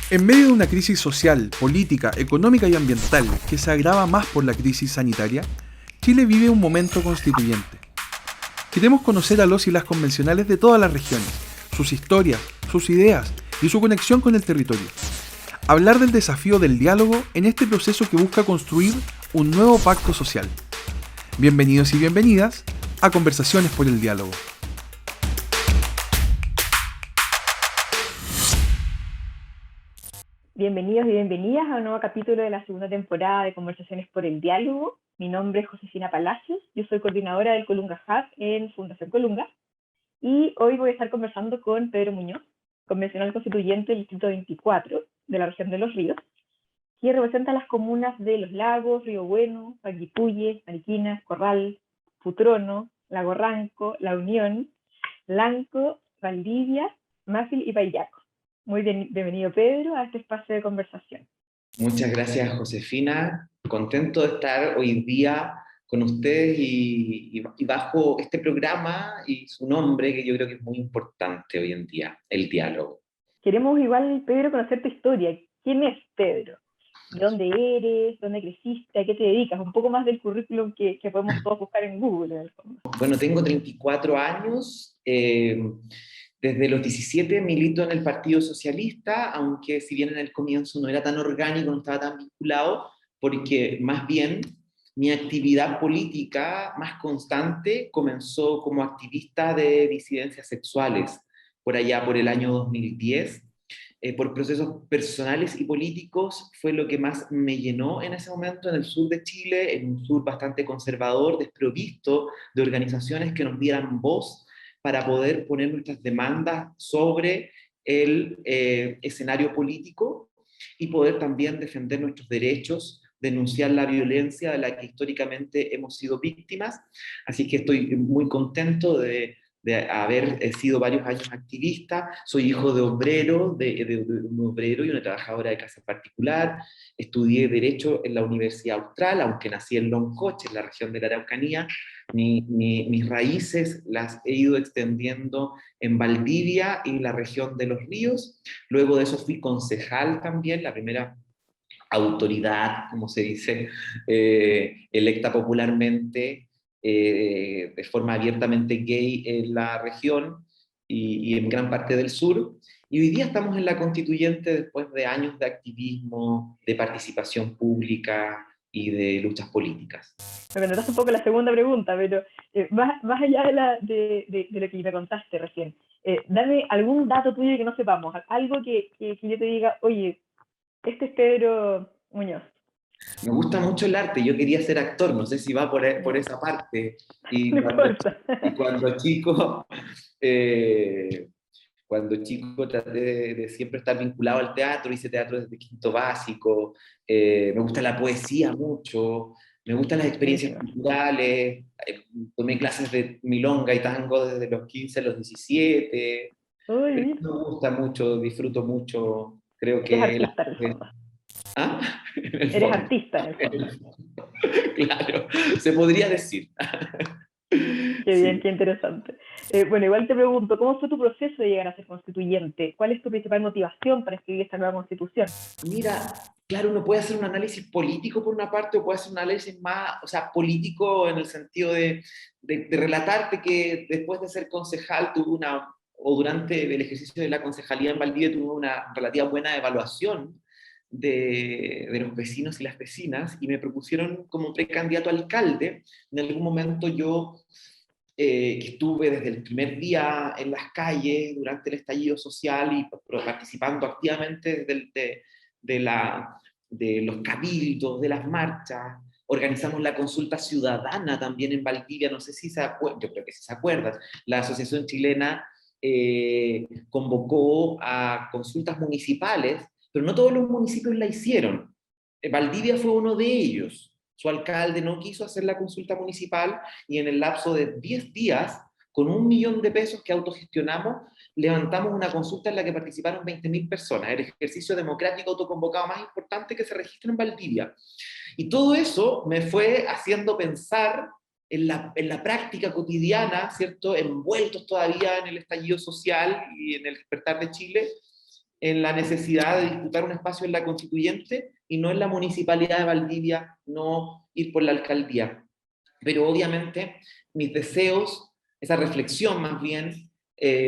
En medio de una crisis social, política, económica y ambiental que se agrava más por la crisis sanitaria, Chile vive un momento constituyente. Queremos conocer a los y las convencionales de todas las regiones, sus historias, sus ideas y su conexión con el territorio. Hablar del desafío del diálogo en este proceso que busca construir un nuevo pacto social. Bienvenidos y bienvenidas a Conversaciones por el Diálogo. Bienvenidos y bienvenidas a un nuevo capítulo de la segunda temporada de Conversaciones por el Diálogo. Mi nombre es Josefina Palacios, yo soy coordinadora del Colunga Hub en Fundación Colunga y hoy voy a estar conversando con Pedro Muñoz, convencional constituyente del Distrito 24 de la región de Los Ríos, que representa las comunas de Los Lagos, Río Bueno, Panguipulli, Mariquina, Corral, Futrono, Lago Ranco, La Unión, Lanco, Valdivia, Mafil y Payaco. Muy bien, bienvenido Pedro a este espacio de conversación. Muchas gracias, Josefina. Contento de estar hoy día con ustedes y bajo este programa y su nombre, que yo creo que es muy importante hoy en día, el diálogo. Queremos igual, Pedro, conocer tu historia. ¿Quién es Pedro? ¿De dónde eres? ¿Dónde creciste? ¿A qué te dedicas? Un poco más del currículum que podemos todos buscar en Google, en el fondo. Bueno, tengo 34 años. Desde los 17 milito en el Partido Socialista, aunque si bien en el comienzo no era tan orgánico, no estaba tan vinculado, porque más bien mi actividad política más constante comenzó como activista de disidencias sexuales, por allá por el año 2010. Por procesos personales y políticos fue lo que más me llenó en ese momento en el sur de Chile, en un sur bastante conservador, desprovisto de organizaciones que nos dieran voz para poder poner nuestras demandas sobre el escenario político y poder también defender nuestros derechos, denunciar la violencia de la que históricamente hemos sido víctimas. Así que estoy muy contento de haber sido varios años activista. Soy hijo de obrero, de un obrero y una trabajadora de casa particular. Estudié Derecho en la Universidad Austral, aunque nací en Loncoche, en la región de la Araucanía. Mis raíces las he ido extendiendo en Valdivia y la región de Los Ríos. Luego de eso fui concejal también, la primera autoridad, como se dice, electa popularmente de forma abiertamente gay en la región y en gran parte del sur. Y hoy día estamos en la constituyente después de años de activismo, de participación pública y de luchas políticas. Me contaste un poco la segunda pregunta, pero más allá de lo que me contaste recién, dame algún dato tuyo que no sepamos, algo que yo te diga, oye, este es Pedro Muñoz. Me gusta mucho el arte, yo quería ser actor, no sé si va por esa parte. Y No cuando, importa. y cuando chico, eh, cuando chico traté de siempre estar vinculado al teatro, hice teatro desde quinto básico, me gusta la poesía mucho, me gustan las experiencias culturales, tomé clases de milonga y tango desde los 15 a los 17, Uy, pero mira. me gusta mucho, disfruto mucho, creo Eres que artista en el fondo. ¿Ah? En el Eres fondo. artista en el En fondo. el fondo. Claro, se podría decir. Qué bien, Sí. qué interesante. Bueno, igual te pregunto, ¿cómo fue tu proceso de llegar a ser constituyente? ¿Cuál es tu principal motivación para escribir esta nueva constitución? Mira, claro, uno puede hacer un análisis político por una parte o puede hacer un análisis más, o sea, político en el sentido de relatarte que después de ser concejal tuve una, o durante el ejercicio de la concejalía en Valdivia tuve una relativa buena evaluación de los vecinos y las vecinas y me propusieron como precandidato a alcalde. En algún momento yo que estuve desde el primer día en las calles durante el estallido social y participando activamente de los cabildos, de las marchas. Organizamos la consulta ciudadana también en Valdivia, no sé si se acuerdan, yo creo que sí se acuerdan, la Asociación Chilena convocó a consultas municipales, pero no todos los municipios la hicieron. Valdivia fue uno de ellos. Su alcalde no quiso hacer la consulta municipal y en el lapso de 10 días, con 1.000.000 de pesos que autogestionamos, levantamos una consulta en la que participaron 20.000 personas, el ejercicio democrático autoconvocado más importante que se registra en Valdivia. Y todo eso me fue haciendo pensar en la práctica cotidiana, ¿cierto? Envueltos todavía en el estallido social y en el despertar de Chile, en la necesidad de disputar un espacio en la constituyente y no en la municipalidad de Valdivia, no ir por la alcaldía. Pero obviamente mis deseos, esa reflexión más bien,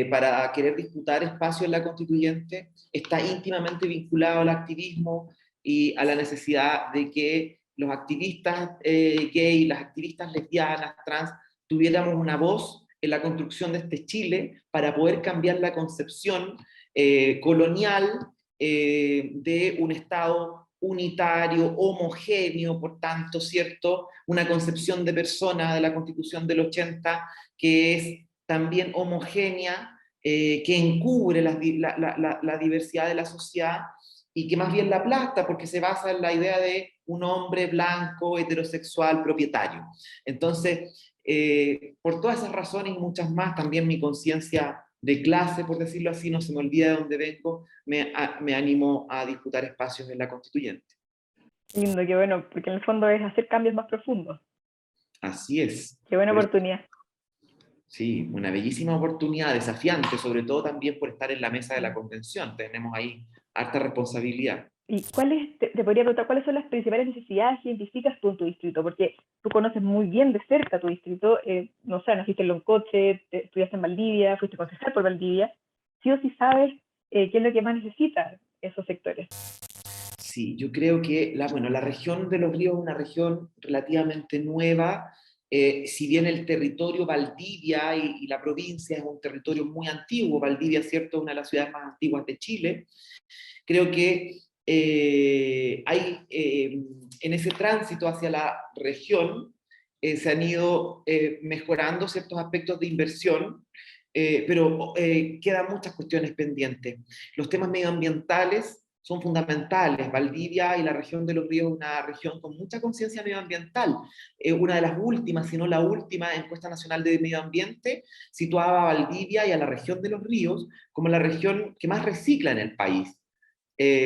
para querer disputar espacio en la constituyente, está íntimamente vinculado al activismo y a la necesidad de que los activistas gay, las activistas lesbianas, trans, tuviéramos una voz en la construcción de este Chile para poder cambiar la concepción colonial de un Estado unitario, homogéneo, por tanto, ¿cierto? Una concepción de persona de la Constitución del 80 que es también homogénea, que encubre la diversidad de la sociedad y que más bien la aplasta porque se basa en la idea de un hombre blanco, heterosexual, propietario. Entonces, por todas esas razones y muchas más, también mi conciencia de clase, por decirlo así, no se me olvida de dónde vengo, me animo a disputar espacios en la constituyente. Lindo, qué bueno, porque en el fondo es hacer cambios más profundos. Así es. Qué buena oportunidad. Sí, una bellísima oportunidad, desafiante, sobre todo también por estar en la mesa de la convención. Tenemos ahí harta responsabilidad. ¿Y te podría preguntar cuáles son las principales necesidades que identificas tú en tu distrito? Porque tú conoces muy bien de cerca tu distrito, no sé, naciste en Loncoche, estudiaste en Valdivia, fuiste concejal por Valdivia, sí o sí sabes qué es lo que más necesitan esos sectores. Sí, yo creo que la región de Los Ríos es una región relativamente nueva, si bien el territorio Valdivia y la provincia es un territorio muy antiguo, Valdivia, cierto, es una de las ciudades más antiguas de Chile, creo que hay en ese tránsito hacia la región se han ido mejorando ciertos aspectos de inversión, pero quedan muchas cuestiones pendientes. Los temas medioambientales son fundamentales. Valdivia y la región de Los Ríos es una región con mucha conciencia medioambiental. Una de las últimas, si no la última, encuesta nacional de medio ambiente situaba a Valdivia y a la región de Los Ríos como la región que más recicla en el país.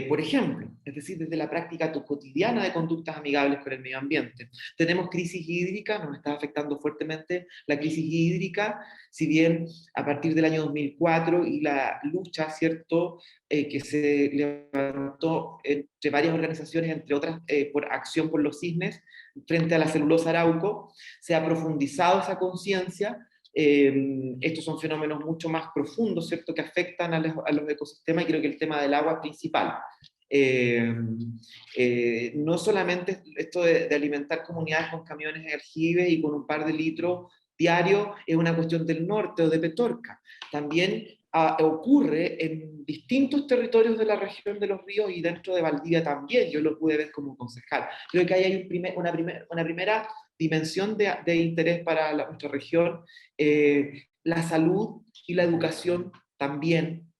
Por ejemplo, es decir, desde la práctica cotidiana de conductas amigables con el medio ambiente. Tenemos crisis hídrica, nos está afectando fuertemente la crisis hídrica, si bien a partir del año 2004 y la lucha, ¿cierto?, que se levantó entre varias organizaciones, entre otras por Acción por los Cisnes, frente a la celulosa Arauco, se ha profundizado esa conciencia. Estos son fenómenos mucho más profundos, ¿cierto?, que afectan a los ecosistemas, y creo que el tema del agua es principal. No solamente esto de alimentar comunidades con camiones de aljibes y con un par de litros diarios es una cuestión del norte o de Petorca, también ocurre en distintos territorios de la región de Los Ríos y dentro de Valdivia también, yo lo pude ver como concejal. Creo que ahí hay una primera dimensión de interés para nuestra región. La salud y la educación también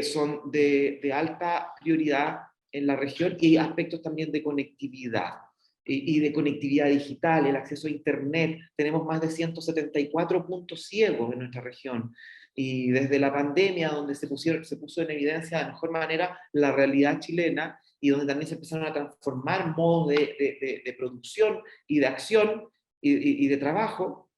son de alta prioridad en la región, y hay aspectos también de conectividad y de conectividad digital, el acceso a internet. Tenemos más de 174 puntos ciegos en nuestra región, y desde la pandemia, donde se puso en evidencia de mejor manera la realidad chilena, y donde también se empezaron a transformar modos de producción y de acción y de trabajo,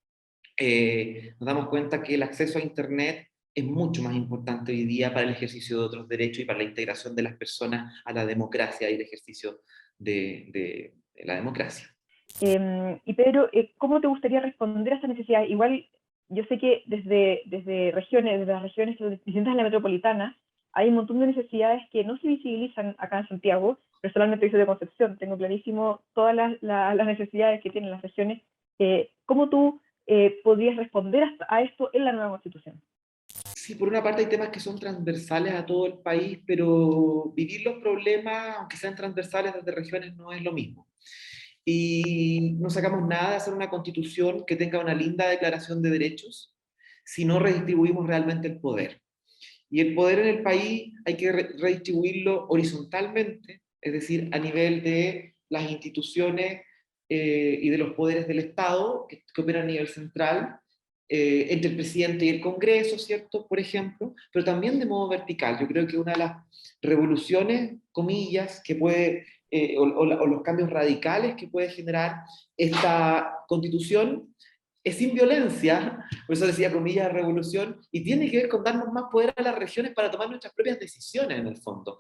nos damos cuenta que el acceso a Internet es mucho más importante hoy día para el ejercicio de otros derechos y para la integración de las personas a la democracia y el ejercicio de la democracia. Y Pedro, ¿cómo te gustaría responder a esta necesidad? Igual, yo sé que desde las regiones distintas de la metropolitana, hay un montón de necesidades que no se visibilizan acá en Santiago. Personalmente soy de Concepción, tengo clarísimo todas las necesidades que tienen las regiones. ¿Cómo tú podrías responder a esto en la nueva Constitución? Sí, por una parte hay temas que son transversales a todo el país, pero vivir los problemas, aunque sean transversales desde regiones, no es lo mismo. Y no sacamos nada de hacer una constitución que tenga una linda declaración de derechos si no redistribuimos realmente el poder. Y el poder en el país hay que redistribuirlo horizontalmente, es decir, a nivel de las instituciones y de los poderes del Estado que operan a nivel central, entre el presidente y el Congreso, ¿cierto?, por ejemplo, pero también de modo vertical. Yo creo que una de las revoluciones, comillas, que puede, o los cambios radicales que puede generar esta constitución es sin violencia, por eso decía comillas revolución, y tiene que ver con darnos más poder a las regiones para tomar nuestras propias decisiones en el fondo.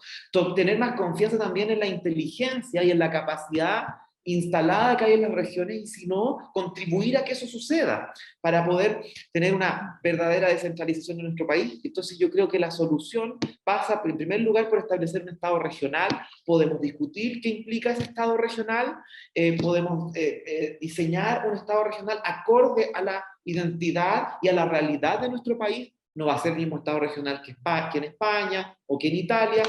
Tener más confianza también en la inteligencia y en la capacidad instalada que hay en las regiones, y si no, contribuir a que eso suceda, para poder tener una verdadera descentralización de nuestro país. Entonces yo creo que la solución pasa, en primer lugar, por establecer un Estado regional. Podemos discutir qué implica ese Estado regional, podemos diseñar un Estado regional acorde a la identidad y a la realidad de nuestro país. No va a ser el mismo Estado regional que en España o que en Italia,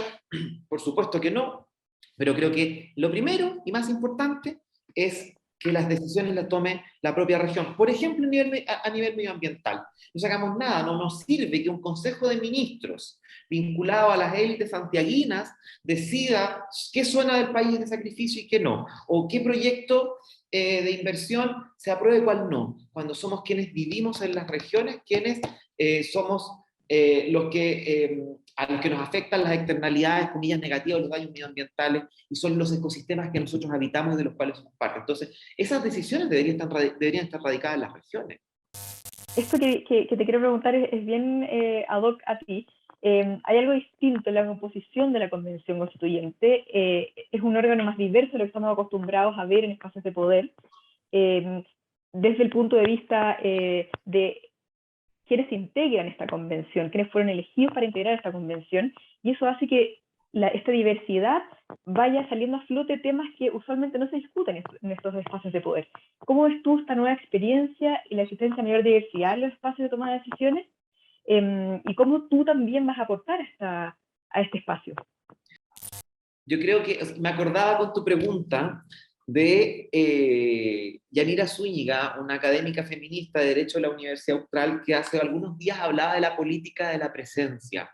por supuesto que no, pero creo que lo primero y más importante es que las decisiones las tome la propia región. Por ejemplo, a nivel medioambiental. No sacamos nada, no nos sirve que un consejo de ministros vinculado a las élites santiaguinas decida qué zona del país es de sacrificio y qué no, o qué proyecto de inversión se apruebe y cuál no, cuando somos quienes vivimos en las regiones, quienes somos los que, a los que nos afectan las externalidades, comillas negativas, los daños medioambientales, y son los ecosistemas que nosotros habitamos y de los cuales somos parte. Entonces, esas decisiones deberían estar radicadas en las regiones. Esto que te quiero preguntar es bien ad hoc a ti. Hay algo distinto en la composición de la Convención Constituyente. Es un órgano más diverso de lo que estamos acostumbrados a ver en espacios de poder. Desde el punto de vista de quiénes integran esta convención, quiénes fueron elegidos para integrar esta convención, y eso hace que esta diversidad vaya saliendo a flote temas que usualmente no se discuten en estos espacios de poder. ¿Cómo ves tú esta nueva experiencia y la existencia de mayor diversidad en los espacios de toma de decisiones? ¿Y cómo tú también vas a aportar a este espacio? Yo creo que me acordaba con tu pregunta de Yanira Zúñiga, una académica feminista de Derecho de la Universidad Austral, que hace algunos días hablaba de la política de la presencia,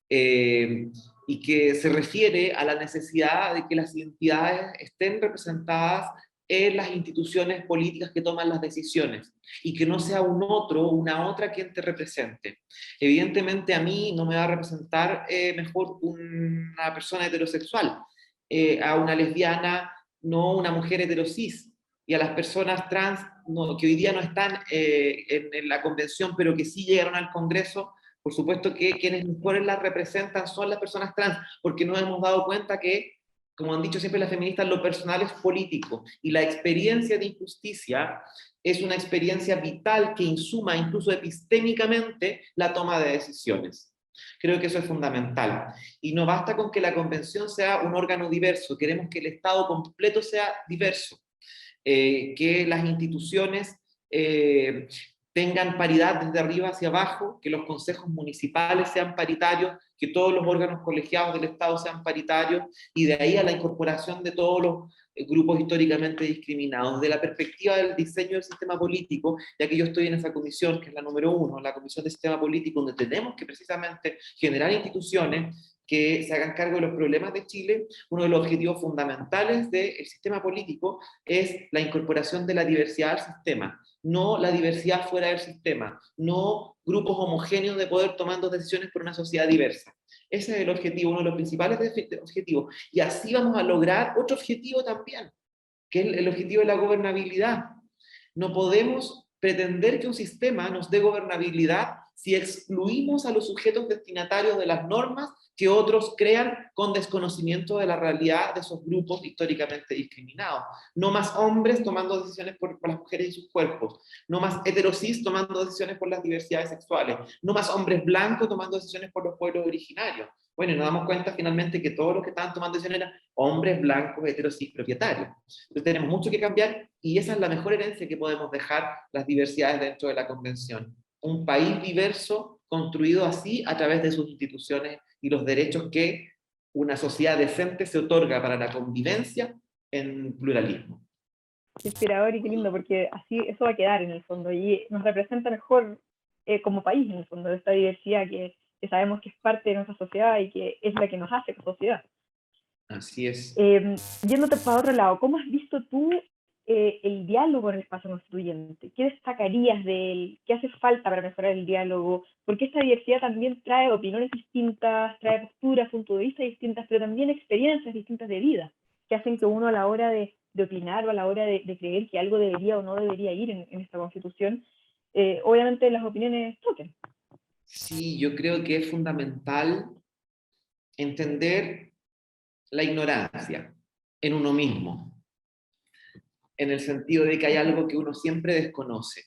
y que se refiere a la necesidad de que las identidades estén representadas en las instituciones políticas que toman las decisiones, y que no sea un otro o una otra quien te represente. Evidentemente a mí no me va a representar mejor una persona heterosexual, a una lesbiana no una mujer heterosis, y a las personas trans que hoy día no están en la convención, pero que sí llegaron al Congreso. Por supuesto que quienes mejores las representan son las personas trans, porque nos hemos dado cuenta que, como han dicho siempre las feministas, lo personal es político, y la experiencia de injusticia es una experiencia vital que insuma incluso epistémicamente la toma de decisiones. Creo que eso es fundamental. Y no basta con que la convención sea un órgano diverso, queremos que el Estado completo sea diverso, que las instituciones tengan paridad desde arriba hacia abajo, que los consejos municipales sean paritarios, que todos los órganos colegiados del Estado sean paritarios, y de ahí a la incorporación de todos los grupos históricamente discriminados. Desde la perspectiva del diseño del sistema político, ya que yo estoy en esa comisión, que es la número 1, la Comisión de Sistema Político, donde tenemos que precisamente generar instituciones que se hagan cargo de los problemas de Chile, uno de los objetivos fundamentales del sistema político es la incorporación de la diversidad al sistema, no la diversidad fuera del sistema, no grupos homogéneos de poder tomando decisiones por una sociedad diversa. Ese es el objetivo, uno de los principales objetivos. Y así vamos a lograr otro objetivo también, que es el objetivo de la gobernabilidad. No podemos pretender que un sistema nos dé gobernabilidad si excluimos a los sujetos destinatarios de las normas que otros crean con desconocimiento de la realidad de esos grupos históricamente discriminados. No más hombres tomando decisiones por las mujeres y sus cuerpos, no más heterosis tomando decisiones por las diversidades sexuales, no más hombres blancos tomando decisiones por los pueblos originarios. Bueno, y nos damos cuenta finalmente que todos los que estaban tomando decisiones eran hombres blancos, heterosis, propietarios. Entonces tenemos mucho que cambiar, y esa es la mejor herencia que podemos dejar las diversidades dentro de la convención. Un país diverso construido así a través de sus instituciones y los derechos que una sociedad decente se otorga para la convivencia en pluralismo. Qué inspirador y qué lindo, porque así eso va a quedar en el fondo y nos representa mejor como país en el fondo, esta diversidad que sabemos que es parte de nuestra sociedad y que es la que nos hace como sociedad. Así es. Yéndote para otro lado, ¿cómo has visto tú el diálogo en el espacio constituyente? ¿Qué destacarías de él? ¿Qué hace falta para mejorar el diálogo? Porque esta diversidad también trae opiniones distintas, trae posturas, puntos de vista distintas, pero también experiencias distintas de vida, que hacen que uno a la hora de de opinar o a la hora de creer que algo debería o no debería ir en esta Constitución, obviamente las opiniones toquen. Sí, yo creo que es fundamental entender la ignorancia en uno mismo, en el sentido de que hay algo que uno siempre desconoce.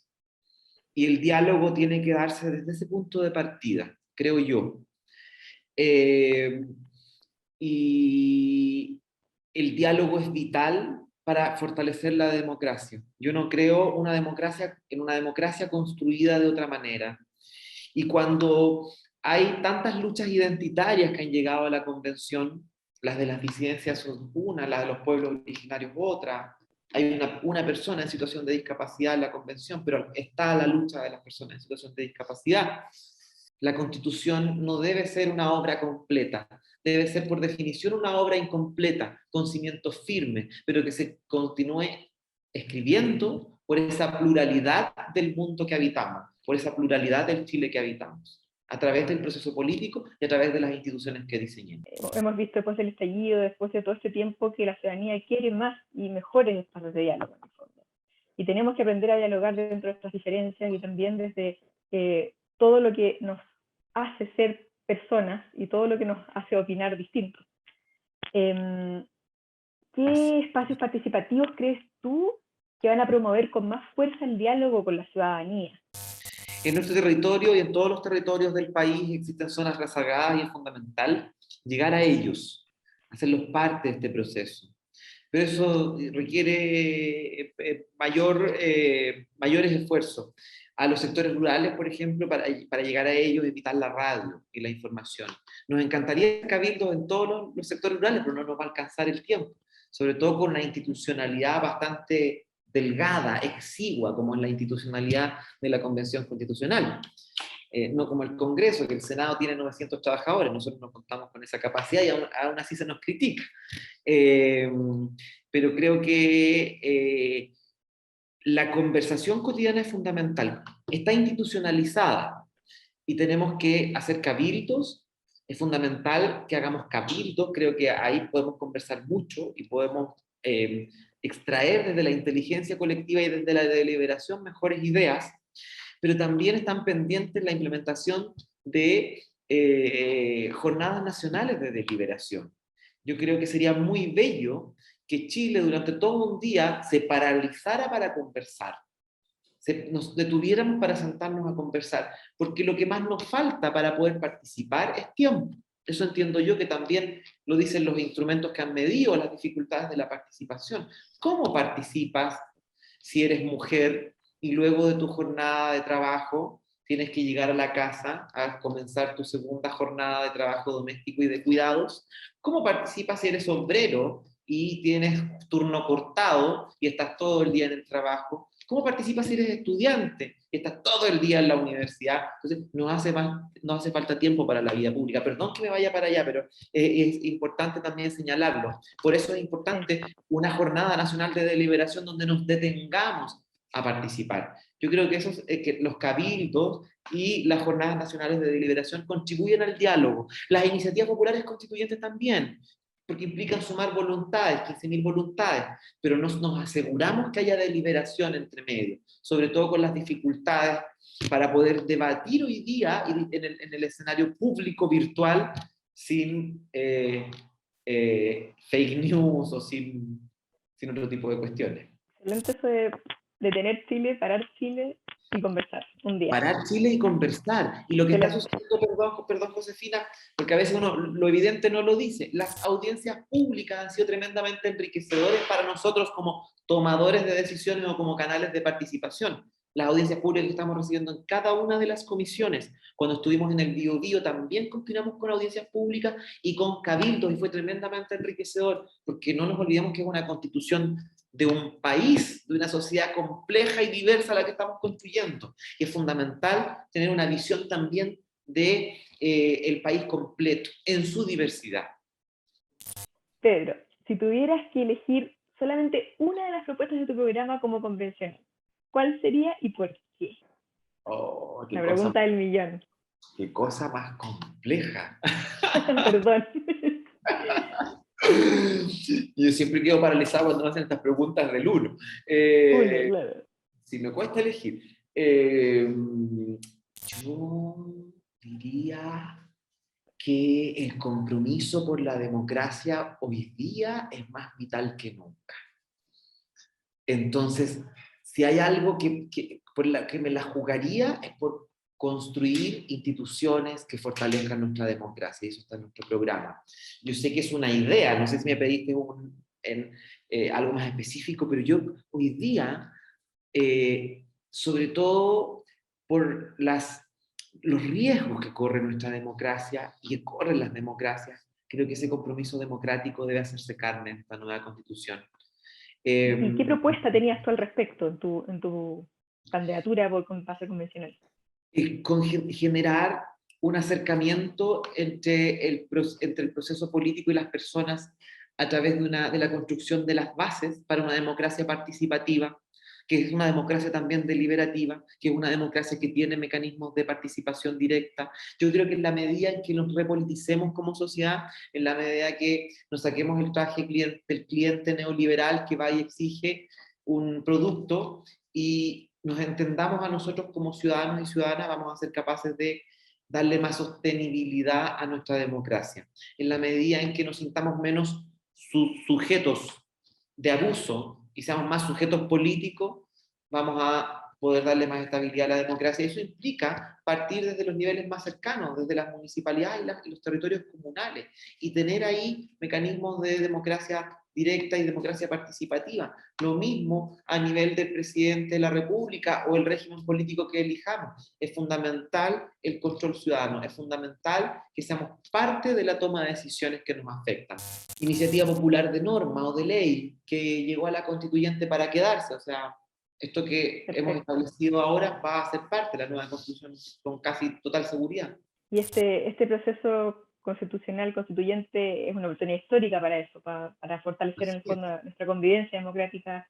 Y el diálogo tiene que darse desde ese punto de partida, creo yo. Y el diálogo es vital para fortalecer la democracia. Yo no creo en una democracia construida de otra manera. Y cuando hay tantas luchas identitarias que han llegado a la convención, las de las disidencias son una, las de los pueblos originarios otra, hay una persona en situación de discapacidad en la convención, pero está la lucha de las personas en situación de discapacidad. La Constitución no debe ser una obra completa, debe ser por definición una obra incompleta, con cimientos firmes, pero que se continúe escribiendo por esa pluralidad del mundo que habitamos, por esa pluralidad del Chile que habitamos, a través del proceso político y a través de las instituciones que diseñemos. Hemos visto después del estallido, después de todo este tiempo, que la ciudadanía quiere más y mejores espacios de diálogo, en el fondo. Y tenemos que aprender a dialogar dentro de estas diferencias y también desde todo lo que nos hace ser personas y todo lo que nos hace opinar distinto. ¿Qué espacios participativos crees tú que van a promover con más fuerza el diálogo con la ciudadanía? En nuestro territorio y en todos los territorios del país existen zonas rezagadas y es fundamental llegar a ellos, hacerlos parte de este proceso. Pero eso requiere mayores esfuerzos. A los sectores rurales, por ejemplo, para llegar a ellos, evitar la radio y la información. Nos encantaría cabildos en todos los sectores rurales, pero no nos va a alcanzar el tiempo, sobre todo con una institucionalidad bastante delgada, exigua, como es la institucionalidad de la Convención Constitucional. No como el Congreso, que el Senado tiene 900 trabajadores, nosotros no contamos con esa capacidad y aún así se nos critica. Pero creo que la conversación cotidiana es fundamental. Está institucionalizada y tenemos que hacer cabildos. Es fundamental que hagamos cabildos. Creo que ahí podemos conversar mucho y podemos extraer desde la inteligencia colectiva y desde la deliberación mejores ideas, pero también están pendientes la implementación de jornadas nacionales de deliberación. Yo creo que sería muy bello que Chile durante todo un día se paralizara para conversar, nos detuviéramos para sentarnos a conversar, porque lo que más nos falta para poder participar es tiempo. Eso entiendo yo que también lo dicen los instrumentos que han medido las dificultades de la participación. ¿Cómo participas si eres mujer y luego de tu jornada de trabajo tienes que llegar a la casa a comenzar tu segunda jornada de trabajo doméstico y de cuidados? ¿Cómo participas si eres obrero y tienes turno cortado y estás todo el día en el trabajo? ¿Cómo participas si eres estudiante y estás todo el día en la universidad? Entonces, no hace falta tiempo para la vida pública. Perdón que me vaya para allá, pero es importante también señalarlo. Por eso es importante una jornada nacional de deliberación donde nos detengamos a participar. Yo creo que, que los cabildos y las jornadas nacionales de deliberación contribuyen al diálogo. Las iniciativas populares constituyentes también, porque implican sumar voluntades, 15.000 voluntades, pero nos aseguramos que haya deliberación entre medio, sobre todo con las dificultades para poder debatir hoy día en el escenario público virtual sin fake news o sin otro tipo de cuestiones. Excelente eso de detener Chile, parar Chile y conversar un día. Parar Chile y conversar. Y lo que está sucediendo, perdón, Josefina, porque a veces uno lo evidente no lo dice, las audiencias públicas han sido tremendamente enriquecedores para nosotros como tomadores de decisiones o como canales de participación. Las audiencias públicas que estamos recibiendo en cada una de las comisiones. Cuando estuvimos en el Biobío también continuamos con audiencias públicas y con cabildos y fue tremendamente enriquecedor, porque no nos olvidemos que es una constitución de un país, de una sociedad compleja y diversa a la que estamos construyendo. Y es fundamental tener una visión también de el país completo, en su diversidad. Pedro, si tuvieras que elegir solamente una de las propuestas de tu programa como convencional, ¿cuál sería y por qué? Oh, la pregunta del millón. Qué cosa más compleja. Perdón. Yo siempre quedo paralizado cuando me hacen estas preguntas del uno. Uno, claro. Si me cuesta elegir, yo diría que el compromiso por la democracia hoy día es más vital que nunca. Entonces, si hay algo por la que me la jugaría es por construir instituciones que fortalezcan nuestra democracia, y eso está en nuestro programa. Yo sé que es una idea, no sé si me pediste algo más específico, pero yo hoy día, sobre todo por los riesgos que corre nuestra democracia y que corren las democracias, creo que ese compromiso democrático debe hacerse carne en esta nueva constitución. ¿Y qué propuesta tenías tú al respecto en tu candidatura por pase convencional? Generar un acercamiento entre el proceso político y las personas a través de la construcción de las bases para una democracia participativa, que es una democracia también deliberativa, que es una democracia que tiene mecanismos de participación directa. Yo creo que en la medida en que nos repoliticemos como sociedad, en la medida que nos saquemos el traje del cliente neoliberal que va y exige un producto y nos entendamos a nosotros como ciudadanos y ciudadanas, vamos a ser capaces de darle más sostenibilidad a nuestra democracia. En la medida en que nos sintamos menos sujetos de abuso y seamos más sujetos políticos, vamos a poder darle más estabilidad a la democracia. Eso implica partir desde los niveles más cercanos, desde las municipalidades y los territorios comunales, y tener ahí mecanismos de democracia directa y democracia participativa. Lo mismo a nivel del presidente de la República o el régimen político que elijamos. Es fundamental el control ciudadano, es fundamental que seamos parte de la toma de decisiones que nos afectan. Iniciativa popular de norma o de ley que llegó a la constituyente para quedarse, o sea, esto que hemos establecido ahora va a ser parte de la nueva constitución con casi total seguridad. Y este proceso constitucional, constituyente, es una oportunidad histórica para eso, para fortalecer en el fondo nuestra convivencia democrática,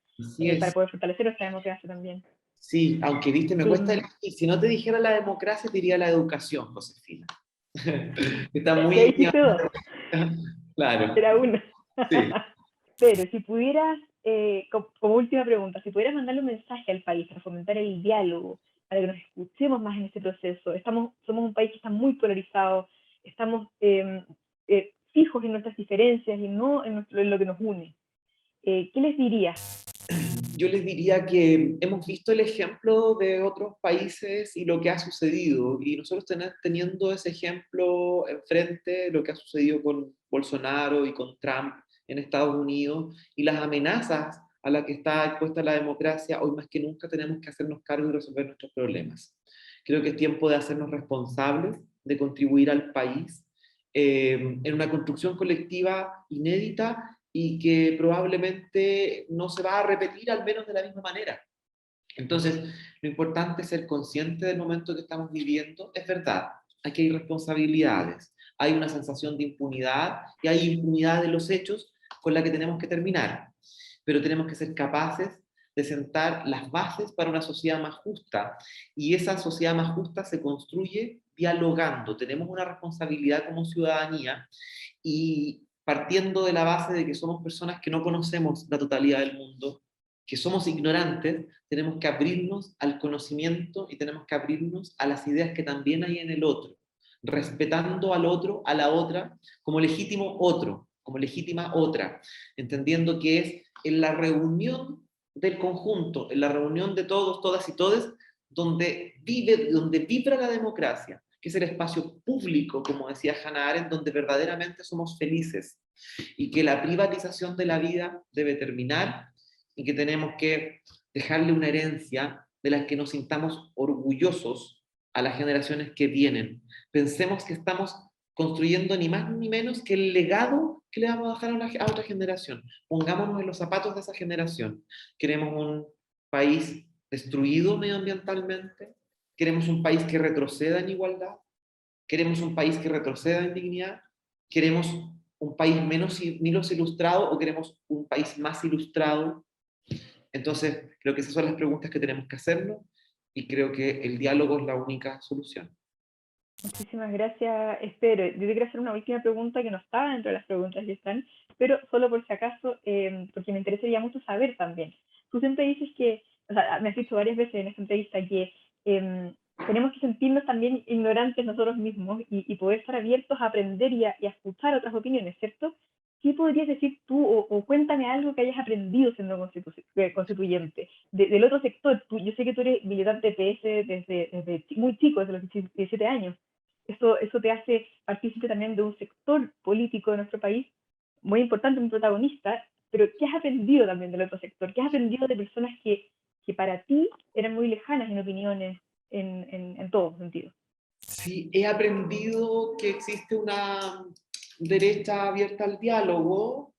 para poder fortalecer nuestra democracia también. Sí, aunque viste, me cuesta elegir. Si no te dijera la democracia, te diría la educación, Josefina. Está muy... Ya dijiste dos. Claro. Era una. Sí. Pero si pudieras, como última pregunta, si pudieras mandarle un mensaje al país para fomentar el diálogo, para que nos escuchemos más en este proceso, somos un país que está muy polarizado, estamos fijos en nuestras diferencias y no en lo que nos une. ¿Qué les dirías? Yo les diría que hemos visto el ejemplo de otros países y lo que ha sucedido, y nosotros teniendo ese ejemplo enfrente, lo que ha sucedido con Bolsonaro y con Trump en Estados Unidos, y las amenazas a las que está expuesta la democracia, hoy más que nunca tenemos que hacernos cargo y resolver nuestros problemas. Creo que es tiempo de hacernos responsables, de contribuir al país en una construcción colectiva inédita y que probablemente no se va a repetir al menos de la misma manera. Entonces, lo importante es ser consciente del momento que estamos viviendo. Es verdad, aquí hay responsabilidades, hay una sensación de impunidad y hay impunidad de los hechos con la que tenemos que terminar, pero tenemos que ser capaces de sentar las bases para una sociedad más justa, y esa sociedad más justa se construye dialogando. Tenemos una responsabilidad como ciudadanía, y partiendo de la base de que somos personas que no conocemos la totalidad del mundo, que somos ignorantes, tenemos que abrirnos al conocimiento y tenemos que abrirnos a las ideas que también hay en el otro, respetando al otro, a la otra, como legítimo otro, como legítima otra, entendiendo que es en la reunión del conjunto, en la reunión de todos, todas y todes, donde vibra la democracia, que es el espacio público, como decía Hannah Arendt, donde verdaderamente somos felices, y que la privatización de la vida debe terminar y que tenemos que dejarle una herencia de la que nos sintamos orgullosos a las generaciones que vienen. Pensemos que estamos construyendo ni más ni menos que el legado que le vamos a dejar a otra generación. Pongámonos en los zapatos de esa generación. Queremos un país destruido medioambientalmente, queremos un país que retroceda en igualdad, queremos un país que retroceda en dignidad, queremos un país menos ilustrado o queremos un país más ilustrado. Entonces, creo que esas son las preguntas que tenemos que hacernos, y creo que el diálogo es la única solución. Muchísimas gracias, Espero. Yo te quiero hacer una última pregunta que no estaba dentro de las preguntas que están, pero solo por si acaso, porque me interesaría mucho saber también. Tú siempre dices que, o sea, me has dicho varias veces en esta entrevista que tenemos que sentirnos también ignorantes nosotros mismos y poder estar abiertos a aprender y a escuchar otras opiniones, ¿cierto? ¿Qué podrías decir tú o cuéntame algo que hayas aprendido siendo constituyente? Del otro sector, yo sé que tú eres militante de PS desde muy chico, desde los 17 años. Eso te hace partícipe también de un sector político de nuestro país muy importante, un protagonista, pero ¿qué has aprendido también del otro sector? ¿Qué has aprendido de personas que para ti eran muy lejanas en opiniones, en todo sentido? Sí, he aprendido que existe una derecha abierta al diálogo.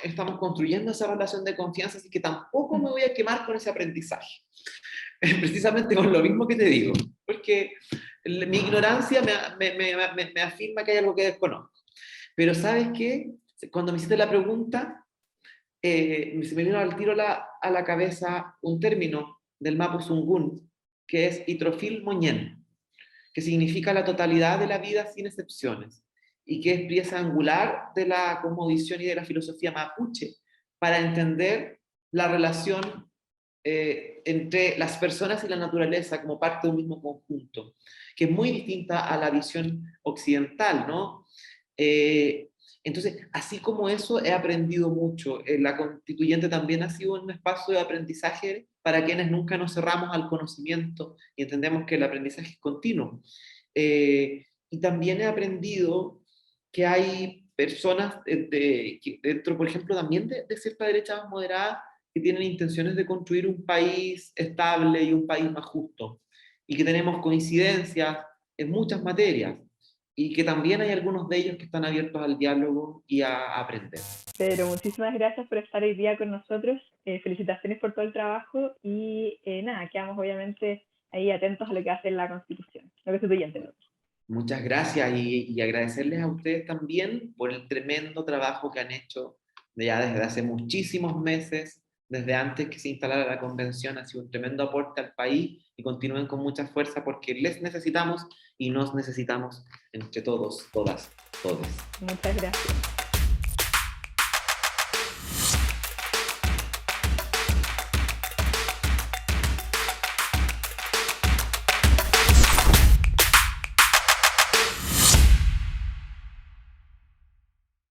Estamos construyendo esa relación de confianza, así que tampoco me voy a quemar con ese aprendizaje. Precisamente con lo mismo que te digo, porque mi ignorancia me afirma que hay algo que desconozco. Pero ¿sabes qué? Cuando me hiciste la pregunta, se me vino al tiro a la cabeza un término del Mapudungun, que es Itrofil Moñén, que significa la totalidad de la vida sin excepciones, y que es pieza angular de la cosmovisión y de la filosofía mapuche, para entender la relación entre las personas y la naturaleza como parte de un mismo conjunto, que es muy distinta a la visión occidental, ¿no? Entonces, así como eso, he aprendido mucho. La constituyente también ha sido un espacio de aprendizaje para quienes nunca nos cerramos al conocimiento y entendemos que el aprendizaje es continuo. Y también he aprendido que hay personas dentro, por ejemplo, también de cierta derecha más moderada, que tienen intenciones de construir un país estable y un país más justo, y que tenemos coincidencias en muchas materias, y que también hay algunos de ellos que están abiertos al diálogo y a aprender. Pero muchísimas gracias por estar hoy día con nosotros. Felicitaciones por todo el trabajo y nada, quedamos obviamente ahí atentos a lo que hace la Constitución, lo constituyente, ¿no? Muchas gracias y agradecerles a ustedes también por el tremendo trabajo que han hecho ya desde hace muchísimos meses, desde antes que se instalara la convención. Ha sido un tremendo aporte al país y continúen con mucha fuerza porque les necesitamos y nos necesitamos entre todos, todas, todos. Muchas gracias.